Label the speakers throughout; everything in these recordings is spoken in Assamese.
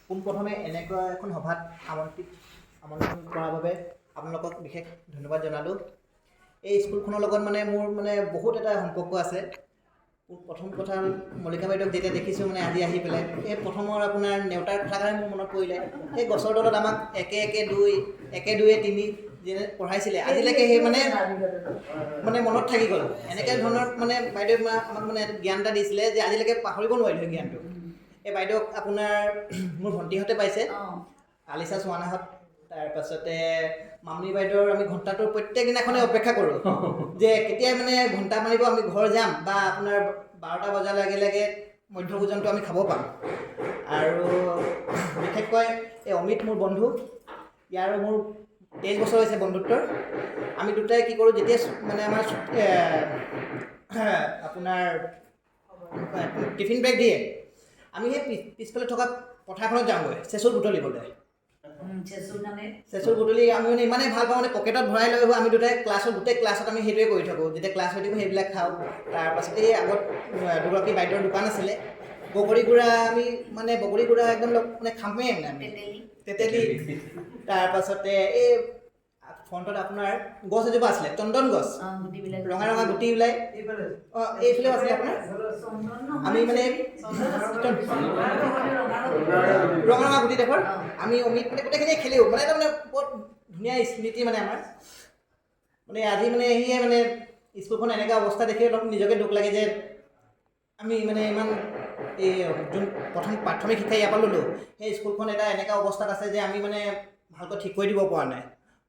Speaker 1: পোনপ্ৰথমে এনেকুৱা এখন সভাত আমন্ত্ৰণ কৰাৰ বাবে আপোনালোকক বিশেষ ধন্যবাদ জনালোঁ। এই স্কুলখনৰ লগত মানে মোৰ মানে বহুত এটা সম্পৰ্ক আছে। প্ৰথম কথা মল্লিকা বাইদেউক যেতিয়া দেখিছোঁ মানে আজি আহি পেলাই এই প্ৰথমৰ আপোনাৰ নেওতাৰ কথা কাৰণে মোৰ মনত পৰিলে। সেই গছৰ তলত আমাক 1-2-3 যেনে পঢ়াইছিলে আজিলৈকে সেই মানে মনত থাকি গ'ল। এনেকৈ ধৰণৰ মানে বাইদেৱে আমাক মানে জ্ঞান এটা দিছিলে যে আজিলৈকে পাহৰিব নোৱাৰিলোঁ জ্ঞানটো। এই বাইদেউক আপোনাৰ মোৰ ভণ্টিহঁতে পাইছে, আলিচা চোৱানাহঁত, তাৰপাছতে মামনি বাইদেউৰ আমি ঘণ্টাটোৰ প্ৰত্যেক দিনাখনেই অপেক্ষা কৰোঁ যে কেতিয়া মানে ঘণ্টা মাৰিব আমি ঘৰ যাম বা আপোনাৰ 12টা বজাৰ লগে লগে মধ্যভোজনটো আমি খাব পাম। আৰু বিশেষকৈ এই অমিত মোৰ বন্ধু, ইয়াৰ মোৰ 23 বছৰ হৈছে বন্ধুত্বৰ। আমি দুটাই কি কৰোঁ যেতিয়া মানে আমাৰ আপোনাৰ টিফিন ব্ৰেক দিয়ে আমি সেই পিছফালে থকা পথাৰখনত যাওঁগৈ চেচুৰ বুটলিবলৈ। চেচুৰ বুটলি আমি মানে ইমানেই ভাল পাওঁ মানে পকেটত ভৰাই লৈ আমি দুটাই গোটেই ক্লাছত আমি সেইটোৱে কৰি থাকোঁ। যেতিয়া ক্লাছ হৈ থাকোঁ সেইবিলাক খাওঁ। তাৰপাছতে এই আগত দুগৰাকী বাইদেউৰ দোকান আছিলে বগৰী গুড়া, আমি মানে বগৰী গুড়া একদম মানে খামেই মানে আমি তেতেলী। তাৰপাছতে এই ফ্ৰণ্টত আপোনাৰ গছ এজোপা আছিলে চন্দন গছ, ৰঙা ৰঙা গুটি ওলাই এইফালেও আছিলে আপোনাৰ। আমি মানে ৰঙা ৰঙা গুটি দেখৰ আমি অমিত মানে গোটেইখিনিয়ে খেলিও মানে এটা মানে বহুত ধুনীয়া স্মৃতি মানে আমাৰ। মানে আজি মানে সেয়ে মানে স্কুলখন এনেকুৱা অৱস্থা দেখি অলপ নিজকে দুখ লাগে যে আমি মানে ইমান এই যোন প্ৰথম প্ৰাথমিক শিক্ষা ইয়াৰ পৰা ল'লোঁ সেই স্কুলখন এটা এনেকুৱা অৱস্থাত আছে যে আমি মানে ভালকৈ ঠিক কৰি দিব পৰা নাই।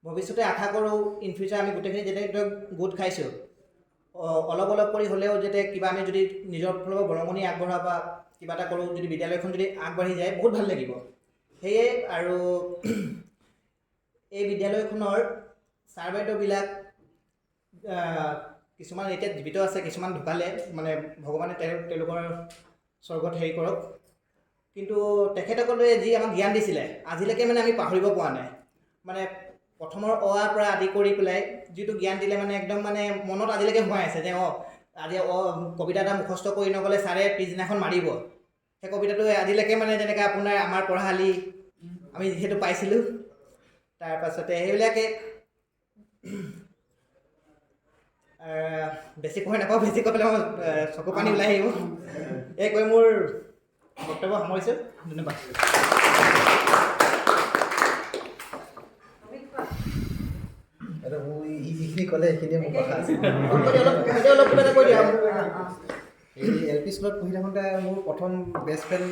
Speaker 1: ভৱিষ্যতে আশা কৰোঁ ইন ফিউচাৰ আমি গোটেইখিনি যেনেকৈ গোট খাইছোঁ অলপ কৰি হ'লেও যাতে কিবা আমি যদি নিজৰ ফালৰ পৰা বৰঙণি আগবঢ়া বা কিবা এটা কৰোঁ, যদি বিদ্যালয়খন যদি আগবাঢ়ি যায় বহুত ভাল লাগিব। সেয়ে আৰু এই বিদ্যালয়খনৰ ছাৰ বাইদেউবিলাক কিছুমান এতিয়া জীৱিত আছে, কিছুমান ঢুকালে, মানে ভগৱানে তেওঁলোকৰ স্বৰ্গত হেৰি কৰক। কিন্তু তেখেতসকলে যি আমাক জ্ঞান দিছিলে আজিলৈকে মানে আমি পাহৰিব পৰা নাই। মানে প্ৰথমৰ অ-আ পৰা আদি কৰি পেলাই যিটো জ্ঞান দিলে মানে একদম মানে মনত আজিলৈকে সোমাই আছে যে আজি কবিতা এটা মুখস্থ কৰি নগ'লে ছাৰে পিছদিনাখন মাৰিব। সেই কবিতাটো আজিলৈকে মানে যেনেকৈ আপোনাৰ আমাৰ পঢ়াশালী আমি যিহেতু পাইছিলোঁ। তাৰপাছতে সেইবিলাকে বেছি কৈ নাপাওঁ, বেছি কৈ পেলাই মই চকু পানী ওলাই আহিব। এই কৈ মোৰ বক্তব্য সামৰিছোঁ। ধন্যবাদ।
Speaker 2: যিখিনি ক'লে সেইখিনিয়ে মোৰ কথা আছে।
Speaker 1: অলপ কিবা এটা কৈ দিয়া।
Speaker 2: এই LP স্কুলত পঢ়ি থাকোঁতে মোৰ প্ৰথম বেষ্ট ফ্ৰেণ্ড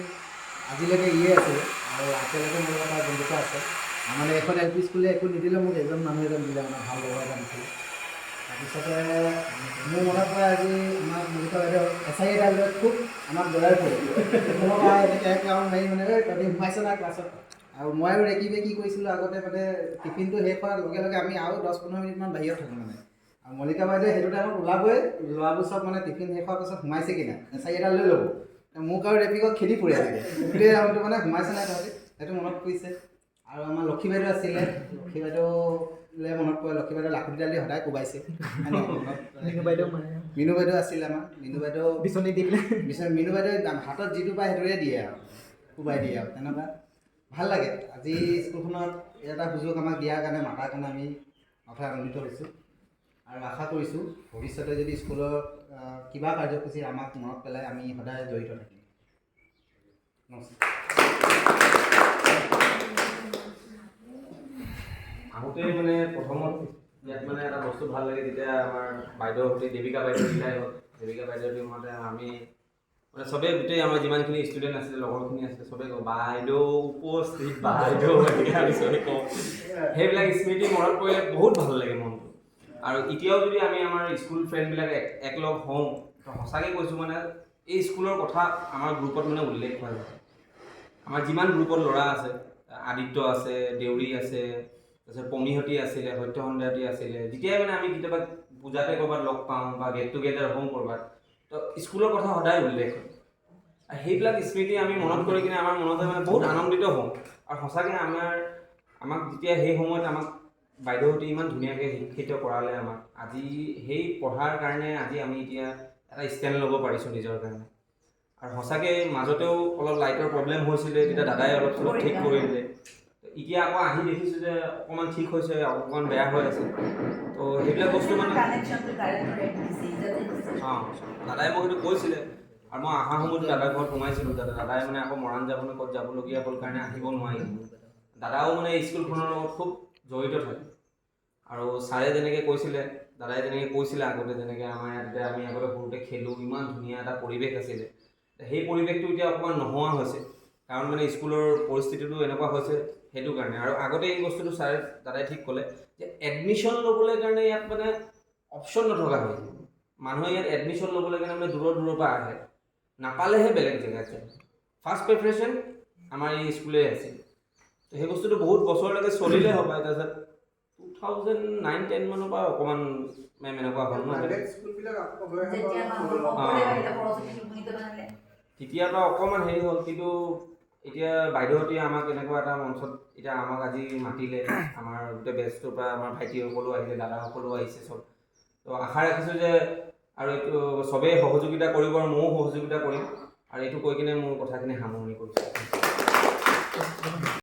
Speaker 2: আজিলৈকে ইয়ে আছে আৰু একেলগে মোৰ এটা বন্ধুত্ব আছে। মানে এখন LP স্কুলে একো নিদিলেও মোক এজন মানুহ এজন দিলে, মানে ভাল লগৰ এটা দিছিলে। তাৰপিছতে মোৰ মনত পৰে আজি আমাৰ মল্লিকা বাইদেউ SI এটা লৈ খুব আমাক দৌৰাই পৰে এনেকৈ এক ৰাউণ্ড মাৰি মানে তহঁতি সোমাইছ না ক্লাছত। আৰু ময়ো ৰেকি কৰিছিলোঁ আগতে, মানে টিফিনটো শেষ হোৱাৰ লগে লগে আমি আৰু 10-15 মিনিটমান বাহিৰত থাকোঁ মানে। আৰু মল্লিকা বাইদেৱে সেইটো টাইমত ওলাবই, ল'ৰাবোৰ চব মানে টিফিন শেষ হোৱাৰ পাছত সোমাইছে কিনা SI এটা লৈ ল'ব। মোক আৰু ৰেপিকক খেদি ফুৰে থাকে গোটেই ৰাউণ্ডটো, মানে সোমাইছে নাই তহঁতি, সেইটো মনত পৰিছে। আৰু আমাৰ লক্ষী বাইদেউ আছিলে, লক্ষী বাইদেউলৈ মনত পৰে। লক্ষী বাইদেউ লাখুটিডাল দি সদায় কোবাইছে। মিনু বাইদেউ আছিলে আমাৰ, মিনু বাইদেউ বিচনী দি পেলাই মিনু বাইদেউ হাতত যিটো পায় সেইটোৱে দিয়ে আৰু কোবাই দিয়ে আৰু তেনেকুৱা। ভাল লাগে। আজি স্কুলখনত এটা সুযোগ আমাক দিয়াৰ কাৰণে, মাতাৰ কাৰণে আমি অথই আনন্দিত হৈছোঁ। আৰু আশা কৰিছোঁ ভৱিষ্যতে যদি স্কুলৰ কিবা কাৰ্যসূচী আমাক মনত পেলাই আমি সদায় জড়িত থাকিম। নমস্কাৰ।
Speaker 3: আহোঁতে মানে প্ৰথমত ইয়াত মানে এটা বস্তু ভাল লাগে, যেতিয়া আমাৰ বাইদেউৰ সৈতে দেৱিকা বাইদেউ বিদায় হ'ল। দেৱিকা বাইদেউৰ মতে আমি মানে চবেই গোটেই আমাৰ যিমানখিনি ষ্টুডেণ্ট আছিলে, লগৰখিনি আছিলে, চবেই কওঁ বাইদেউ উপস্থিত, বাইদেউ আমি চবেই কওঁ। সেইবিলাক স্মৃতি মনত পৰিলে বহুত ভাল লাগে মনটো। আৰু এতিয়াও যদি আমি আমাৰ স্কুল ফ্ৰেণ্ডবিলাক একলগ হওঁ, তো সঁচাকৈ কৈছোঁ মানে এই স্কুলৰ কথা আমাৰ গ্ৰুপত মানে উল্লেখ হয়। আমাৰ যিমান গ্ৰুপত ল'ৰা আছে, আদিত্য আছে, দেউৰী আছে, তাৰপিছত পমিহঁতি আছিলে, সত্যসন্ধ্যাহঁতি আছিলে, যেতিয়াই মানে আমি কেতিয়াবা পূজাতে ক'ৰবাত লগ পাওঁ বা গেট টুগেডাৰ হওঁ ক'ৰবাত, তো স্কুলৰ কথা সদায় উল্লেখ হয়। আৰু সেইবিলাক স্মৃতি আমি মনত কৰি কিনে আমাৰ মনতে মানে বহুত আনন্দিত হওঁ। আৰু সঁচাকৈ আমাক যেতিয়া সেই সময়ত আমাক বাইদেউহঁতে ইমান ধুনীয়াকৈ শিক্ষিত কৰালে আমাক আজি সেই পঢ়াৰ কাৰণে আজি আমি এতিয়া এটা ষ্টেণ্ড ল'ব পাৰিছোঁ নিজৰ কাৰণে আৰু সঁচাকৈ মাজতেও অলপ লাইটৰ প্ৰব্লেম হৈছিলে তেতিয়া দাদাই অলপ চলপ ঠিক কৰি দিলে এতিয়া আকৌ আহি দেখিছোঁ যে অকণমান ঠিক হৈছে অকণমান বেয়া হৈ আছে তো সেইবিলাক বস্তু মানে অঁ দাদাই মোক সেইটো কৈছিলে আৰু মই অহা সময়তো দাদাৰ ঘৰত সোমাইছিলোঁ দাদাই মানে আকৌ মৰাণ যাবলৈ ক'ত যাবলগীয়া হ'ল কাৰণে আহিব নোৱাৰিলে দাদাও মানে স্কুলখনৰ লগত খুব জড়িত থাকে আৰু ছাৰে যেনেকৈ কৈছিলে দাদাই যেনেকৈ কৈছিলে আগতে যেনেকৈ আমাৰ ইয়াতে আমি আগতে সৰুতে খেলোঁ ইমান ধুনীয়া এটা পৰিৱেশ আছিলে সেই পৰিৱেশটো এতিয়া অকণমান নোহোৱা হৈছে কাৰণ মানে স্কুলৰ পৰিস্থিতিটো এনেকুৱা হৈছে সেইটো কাৰণে আৰু আগতে এই বস্তুটো ছাৰে দাদাই ঠিক ক'লে যে এডমিশ্যন ল'বলৈ কাৰণে ইয়াত মানে অপশ্যন নথকা হৈছে মানুহে ইয়াত এডমিশ্যন ল'বলৈ কাৰণে মানে দূৰৰ পৰা আহে নাপালেহে বেলেগ জেগাত যায় ফাৰ্ষ্ট প্ৰিফাৰেশ্যন আমাৰ এই স্কুলেই আছিল তো সেই বস্তুটো বহুত বছৰলৈকে চলিলে হ'ব তাৰপিছত 2009-10 মানৰ পৰা অকণমান মেম এনেকুৱা হ'ল ন তেতিয়াৰ পৰা অকণমান হেৰি হ'ল কিন্তু এতিয়া বাইদেউহঁতে আমাক এনেকুৱা এটা মঞ্চত এতিয়া আমাক আজি মাতিলে আমাৰ গোটেই বেচটোৰ পৰা আমাৰ ভাইটিসকলো আহিলে দাদাসকলো আহিছে চব তো আশা ৰাখিছোঁ যে আৰু এইটো চবেই সহযোগিতা কৰিব আৰু ময়ো সহযোগিতা কৰিম আৰু এইটো কৈ কিনে মোৰ কথাখিনি সামৰণি কৰিছোঁ